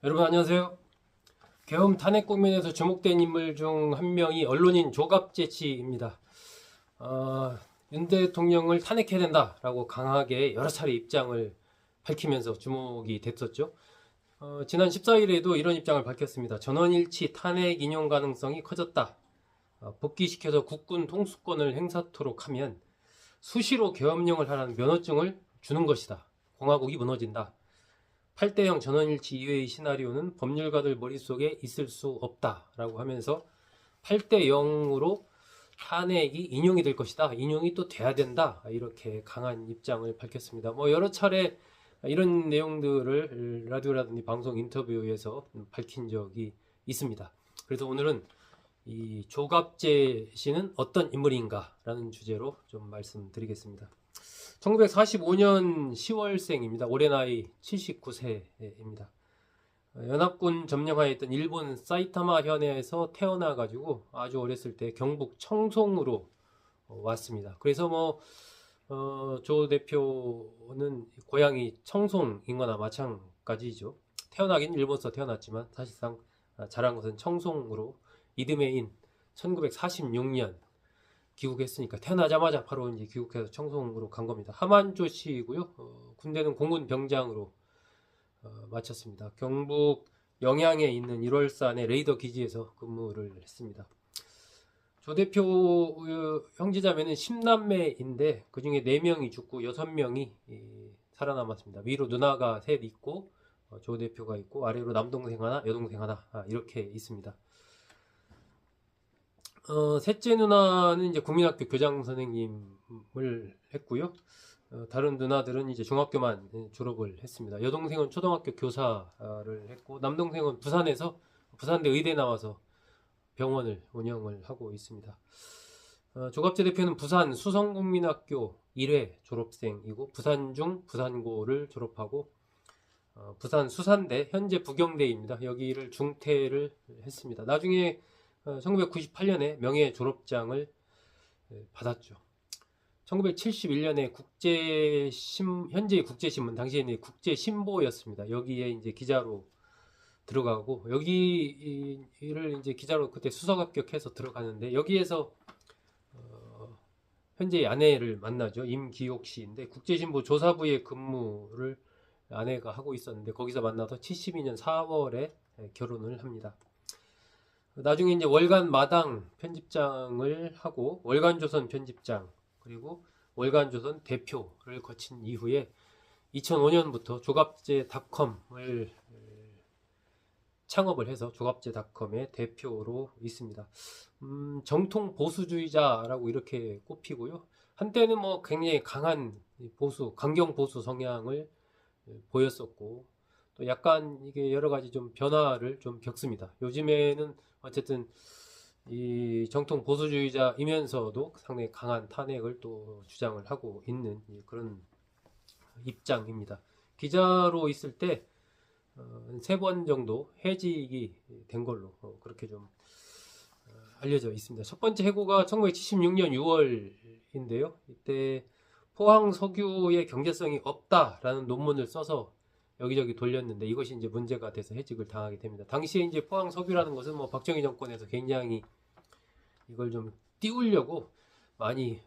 여러분 안녕하세요. 계엄 탄핵 국면에서 주목된 인물 중 한 명이 언론인 조갑재 씨입니다. 윤 대통령을 탄핵해야 된다라고 강하게 여러 차례 입장을 밝히면서 주목이 됐었죠. 지난 14일에도 이런 입장을 밝혔습니다. 전원일치 탄핵 인용 가능성이 커졌다. 복귀시켜서 국군 통수권을 행사토록 하면 수시로 계엄령을 하라는 면허증을 주는 것이다. 공화국이 무너진다. 8대0 전원일치 이외의 시나리오는 법률가들 머릿속에 있을 수 없다라고 하면서 8대0으로 탄핵이 인용이 될 것이다. 인용이 또 돼야 된다. 이렇게 강한 입장을 밝혔습니다. 여러 차례 이런 내용들을 라디오라든지 방송 인터뷰에서 밝힌 적이 있습니다. 그래서 오늘은 이 조갑재 씨는 어떤 인물인가라는 주제로 좀 말씀드리겠습니다. 1945년 10월생입니다. 올해 나이 79세입니다. 연합군 점령하에 있던 일본 사이타마 현에서 태어나가지고 아주 어렸을 때 경북 청송으로 왔습니다. 그래서 조 대표는 고향이 청송인 거나 마찬가지죠. 태어나긴 일본서 태어났지만 사실상 자란 것은 청송으로 이듬해인 1946년 귀국했으니까 태어나자마자 바로 이제 귀국해서 청송으로 간 겁니다. 하만조 씨고요. 군대는 공군 병장으로 마쳤습니다. 경북 영양에 있는 1월산의 레이더 기지에서 근무를 했습니다. 조 대표 형제자매는 10남매인데 그 중에 4명이 죽고 6명이 살아남았습니다. 위로 누나가 셋 있고 조 대표가 있고 아래로 남동생 하나, 여동생 하나 이렇게 있습니다. 셋째 누나는 이제 국민학교 교장 선생님을 했고요. 다른 누나들은 이제 중학교만 졸업을 했습니다. 여동생은 초등학교 교사를 했고 남동생은 부산대 의대 나와서 병원을 운영을 하고 있습니다. 조갑재 대표는 부산 수성국민학교 1회 졸업생이고 부산중 부산고를 졸업하고 부산 수산대 현재 부경대입니다. 여기를 중퇴를 했습니다. 나중에 1998년에 명예 졸업장을 받았죠. 1971년에 현재의 국제신문, 당시에는 국제신보였습니다. 여기에 이제 기자로 들어가고, 여기를 이제 기자로 그때 수석 합격해서 들어가는데, 여기에서, 현재의 아내를 만나죠. 임기옥 씨인데, 국제신보 조사부에 근무를 아내가 하고 있었는데, 거기서 만나서 72년 4월에 결혼을 합니다. 나중에 이제 월간 마당 편집장을 하고 월간조선 편집장 그리고 월간조선 대표를 거친 이후에 2005년부터 조갑재닷컴을 창업을 해서 조갑재닷컴의 대표로 있습니다. 정통 보수주의자라고 이렇게 꼽히고요. 한때는 굉장히 강한 강경 보수 성향을 보였었고 또 약간 이게 여러 가지 좀 변화를 좀 겪습니다. 요즘에는 어쨌든 이 정통 보수주의자이면서도 상당히 강한 탄핵을 또 주장을 하고 있는 그런 입장입니다. 기자로 있을 때 3번 정도 해직이 된 걸로 그렇게 좀 알려져 있습니다. 첫 번째 해고가 1976년 6월인데요. 이때 포항 석유의 경제성이 없다라는 논문을 써서 여기저기 돌렸는데 이것이 이제 문제가 돼서 해직을 당하게 됩니다. 당시에 이제 포항 석유라는 것은 박정희 정권에서 굉장히 이걸 좀 띄우려고 많이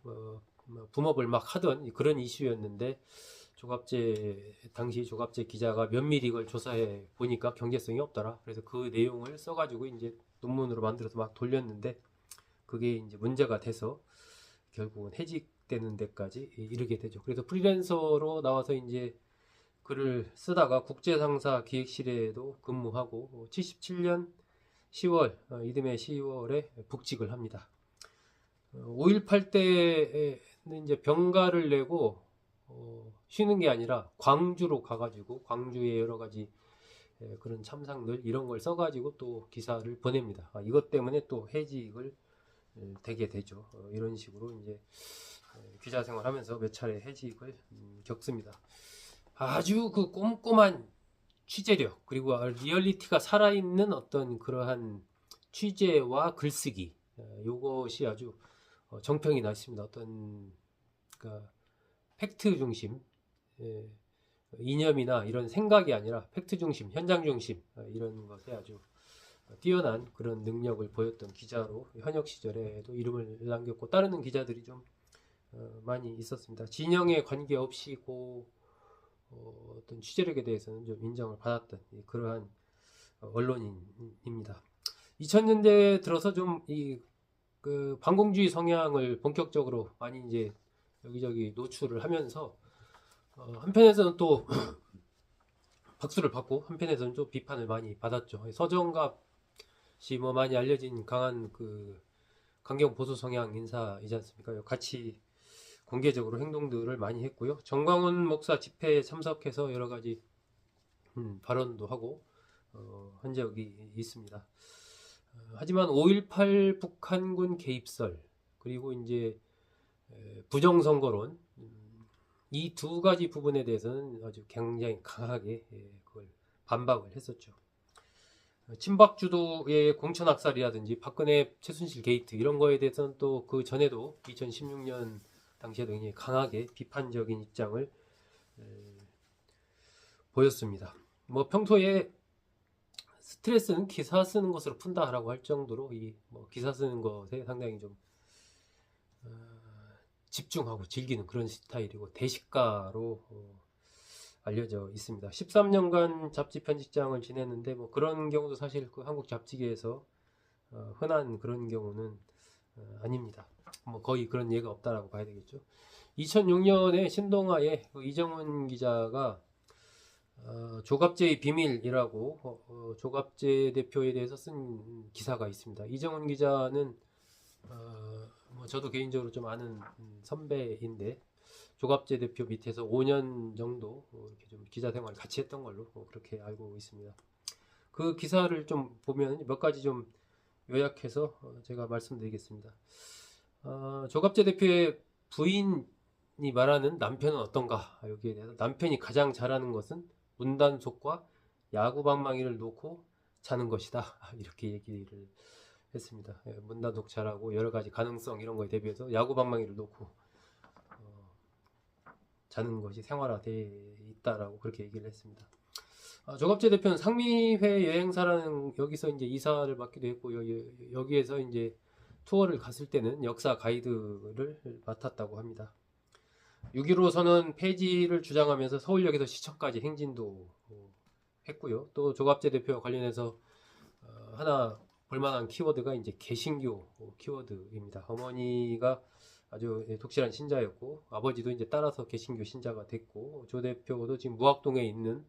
붐업을 막 하던 그런 이슈였는데 당시 조갑재 기자가 면밀히 이걸 조사해 보니까 경제성이 없더라. 그래서 그 내용을 써가지고 이제 논문으로 만들어서 막 돌렸는데 그게 이제 문제가 돼서 결국은 해직되는 데까지 이르게 되죠. 그래서 프리랜서로 나와서 이제 글을 쓰다가 국제상사 기획실에도 근무하고 77년 10월 이듬해 10월에 복직을 합니다. 5.18 때는 이제 병가를 내고 쉬는 게 아니라 광주로 가가지고 광주의 여러 가지 그런 참상들 이런 걸 써가지고 또 기사를 보냅니다. 이것 때문에 또 해직을 되게 되죠. 이런 식으로 이제 기자 생활하면서 몇 차례 해직을 겪습니다. 아주 그 꼼꼼한 취재력 그리고 리얼리티가 살아있는 어떤 그러한 취재와 글쓰기 요것이 아주 정평이 나 있습니다. 어떤 그러니까 팩트 중심 이념이나 이런 생각이 아니라 팩트 중심, 현장 중심 이런 것에 아주 뛰어난 그런 능력을 보였던 기자로 현역 시절에도 이름을 남겼고 따르는 기자들이 좀 많이 있었습니다. 진영에 관계없이 어떤 취재력에 대해서는 좀 인정을 받았던 그러한 언론인입니다. 2000년대 들어서 좀 그 반공주의 성향을 본격적으로 많이 이제 여기저기 노출을 하면서 한편에서는 또 박수를 받고 한편에서는 좀 비판을 많이 받았죠. 서정갑이 뭐 많이 알려진 강한 그 강경 보수 성향 인사이지 않습니까? 같이 공개적으로 행동들을 많이 했고요. 정광훈 목사 집회에 참석해서 여러 가지 발언도 하고 한 적이 있습니다. 하지만 5.18 북한군 개입설 그리고 이제 부정선거론 이 두 가지 부분에 대해서는 아주 굉장히 강하게 그걸 반박을 했었죠. 친박주도의 공천학살이라든지 박근혜 최순실 게이트 이런 거에 대해서는 또 그 전에도 2016년 당시에도 굉장히 강하게 비판적인 입장을 보였습니다. 뭐 평소에 스트레스는 기사 쓰는 것으로 푼다라고 할 정도로 뭐 기사 쓰는 것에 상당히 좀 집중하고 즐기는 그런 스타일이고 대식가로 알려져 있습니다. 13년간 잡지 편집장을 지냈는데 뭐 그런 경우도 사실 그 한국 잡지계에서 흔한 그런 경우는 아닙니다. 뭐 거의 그런 예가 없다라고 봐야 되겠죠. 2006년에 신동아의 그 이정훈 기자가 조갑제의 비밀이라고 조갑제 대표에 대해서 쓴 기사가 있습니다. 이정훈 기자는 뭐 저도 개인적으로 좀 아는 선배인데 조갑제 대표 밑에서 5년 정도 이렇게 좀 기자 생활을 같이 했던 걸로 그렇게 알고 있습니다. 그 기사를 좀 보면 몇 가지 좀 요약해서 제가 말씀드리겠습니다. 조갑제 대표의 부인이 말하는 남편은 어떤가? 여기에 대해서 남편이 가장 잘하는 것은 문단속과 야구 방망이를 놓고 자는 것이다. 이렇게 얘기를 했습니다. 문단속 잘하고 여러 가지 가능성 이런 거에 대비해서 야구 방망이를 놓고 자는 것이 생활화되어 있다라고 그렇게 얘기를 했습니다. 조갑재 대표는 상미회 여행사라는 여기서 이제 이사를 맡기도 했고 여기에서 이제 투어를 갔을 때는 역사 가이드를 맡았다고 합니다. 6.15 선언 폐지를 주장하면서 서울역에서 시청까지 행진도 했고요. 또 조갑재 대표와 관련해서 하나 볼만한 키워드가 이제 개신교 키워드입니다. 어머니가 아주 독실한 신자였고 아버지도 이제 따라서 개신교 신자가 됐고 조 대표도 지금 무학동에 있는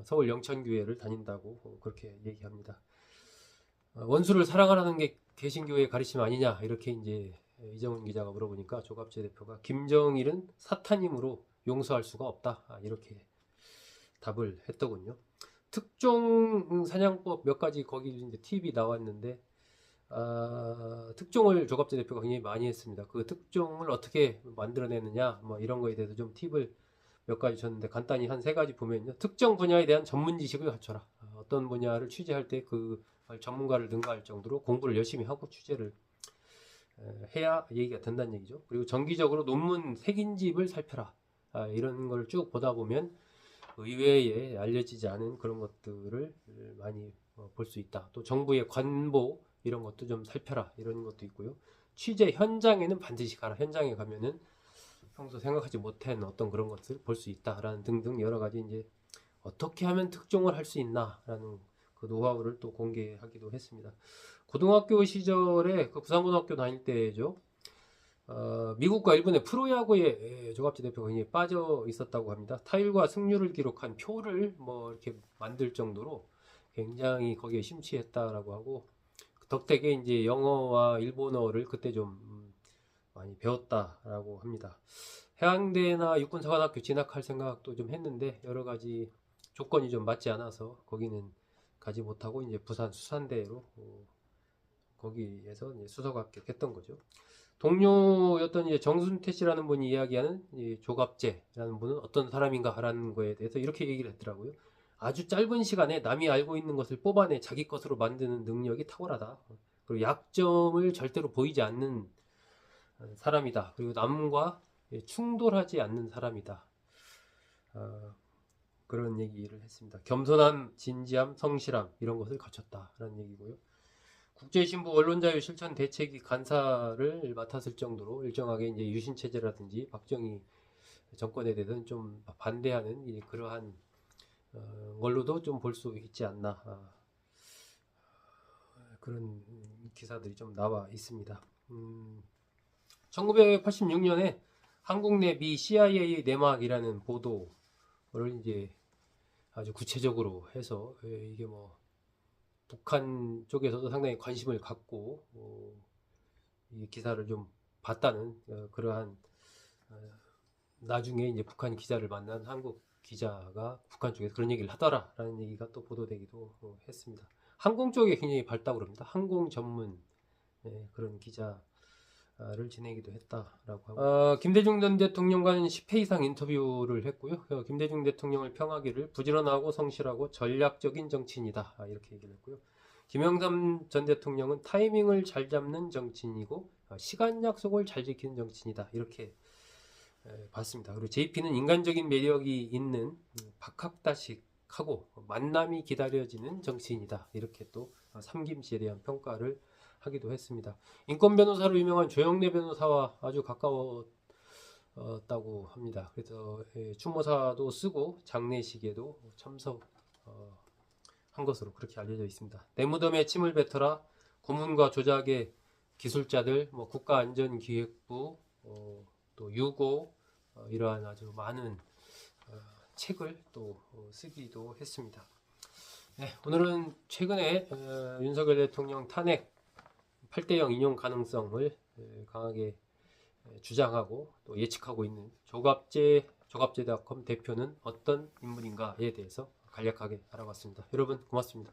서울 영천교회를 다닌다고 그렇게 얘기합니다. 원수를 사랑하라는 게 개신교의 가르침 아니냐 이렇게 이제 이정훈 기자가 물어보니까 조갑재 대표가 김정일은 사탄임으로 용서할 수가 없다 이렇게 답을 했더군요. 특종 사냥법 몇 가지 거기 이제 팁이 나왔는데 특종을 조갑재 대표가 굉장히 많이 했습니다. 그 특종을 어떻게 만들어내느냐 뭐 이런 거에 대해서 좀 팁을 몇 가지 줬는데 간단히 한 세 가지 보면요. 특정 분야에 대한 전문 지식을 갖춰라. 어떤 분야를 취재할 때 그 전문가를 능가할 정도로 공부를 열심히 하고 취재를 해야 얘기가 된다는 얘기죠. 그리고 정기적으로 논문 색인집을 살펴라. 이런 걸 쭉 보다 보면 의외에 알려지지 않은 그런 것들을 많이 볼 수 있다. 또 정부의 관보 이런 것도 좀 살펴라. 이런 것도 있고요. 취재 현장에는 반드시 가라. 현장에 가면은 평소 생각하지 못한 어떤 그런 것을 볼 수 있다라는 등등 여러 가지 이제 어떻게 하면 특종을 할 수 있나라는 그 노하우를 또 공개하기도 했습니다. 고등학교 시절에 그 부산고등학교 다닐 때죠. 미국과 일본의 프로야구에 조갑재 대표가 굉장히 빠져 있었다고 합니다. 타율과 승률을 기록한 표를 뭐 이렇게 만들 정도로 굉장히 거기에 심취했다라고 하고 덕택에 이제 영어와 일본어를 그때 좀 많이 배웠다라고 합니다. 해양대나 육군사관학교 진학할 생각도 좀 했는데 여러 가지 조건이 좀 맞지 않아서 거기는 가지 못하고 이제 부산 수산대로 거기에서 이제 수석 합격했던 거죠. 동료였던 이제 정순태 씨라는 분이 이야기하는 조갑재라는 분은 어떤 사람인가라는 거에 대해서 이렇게 얘기를 했더라고요. 아주 짧은 시간에 남이 알고 있는 것을 뽑아내 자기 것으로 만드는 능력이 탁월하다. 그리고 약점을 절대로 보이지 않는 사람이다. 그리고 남과 충돌하지 않는 사람이다. 그런 얘기를 했습니다. 겸손함, 진지함, 성실함 이런 것을 갖췄다라는 얘기고요. 국제신부 언론자유 실천 대책위 간사를 맡았을 정도로 일정하게 이제 유신 체제라든지 박정희 정권에 대해서는 좀 반대하는 그러한 걸로도 좀 볼 수 있지 않나, 그런 기사들이 좀 나와 있습니다. 1986년에 한국 내 미 CIA 내막이라는 보도를 이제 아주 구체적으로 해서 이게 뭐 북한 쪽에서도 상당히 관심을 갖고 이 기사를 좀 봤다는 그러한, 나중에 이제 북한 기자를 만난 한국 기자가 북한 쪽에서 그런 얘기를 하더라라는 얘기가 또 보도되기도 했습니다. 항공 쪽에 굉장히 밝다고 그럽니다. 항공 전문 그런 기자를 지내기도 했다라고 하고, 김대중 전 대통령과는 10회 이상 인터뷰를 했고요. 김대중 대통령을 평하기를 부지런하고 성실하고 전략적인 정치인이다 이렇게 얘기를 했고요. 김영삼 전 대통령은 타이밍을 잘 잡는 정치인이고 시간 약속을 잘 지키는 정치인이다 이렇게 봤습니다. 그리고 JP는 인간적인 매력이 있는 박학다식하고 만남이 기다려지는 정치인이다 이렇게 또 삼김 씨에 대한 평가를 하기도 했습니다. 인권 변호사로 유명한 조영래 변호사와 아주 가까웠다고 합니다. 그래서 추모사도 쓰고 장례식에도 참석한 것으로 그렇게 알려져 있습니다. 내 무덤에 침을 뱉어라, 고문과 조작의 기술자들, 국가안전기획부, 또 유고, 이러한 아주 많은 책을 또 쓰기도 했습니다. 네, 오늘은 최근에 윤석열 대통령 탄핵 8대0 인용 가능성을 강하게 주장하고 또 예측하고 있는 조갑제닷컴 대표는 어떤 인물인가에 대해서 간략하게 알아봤습니다. 여러분 고맙습니다.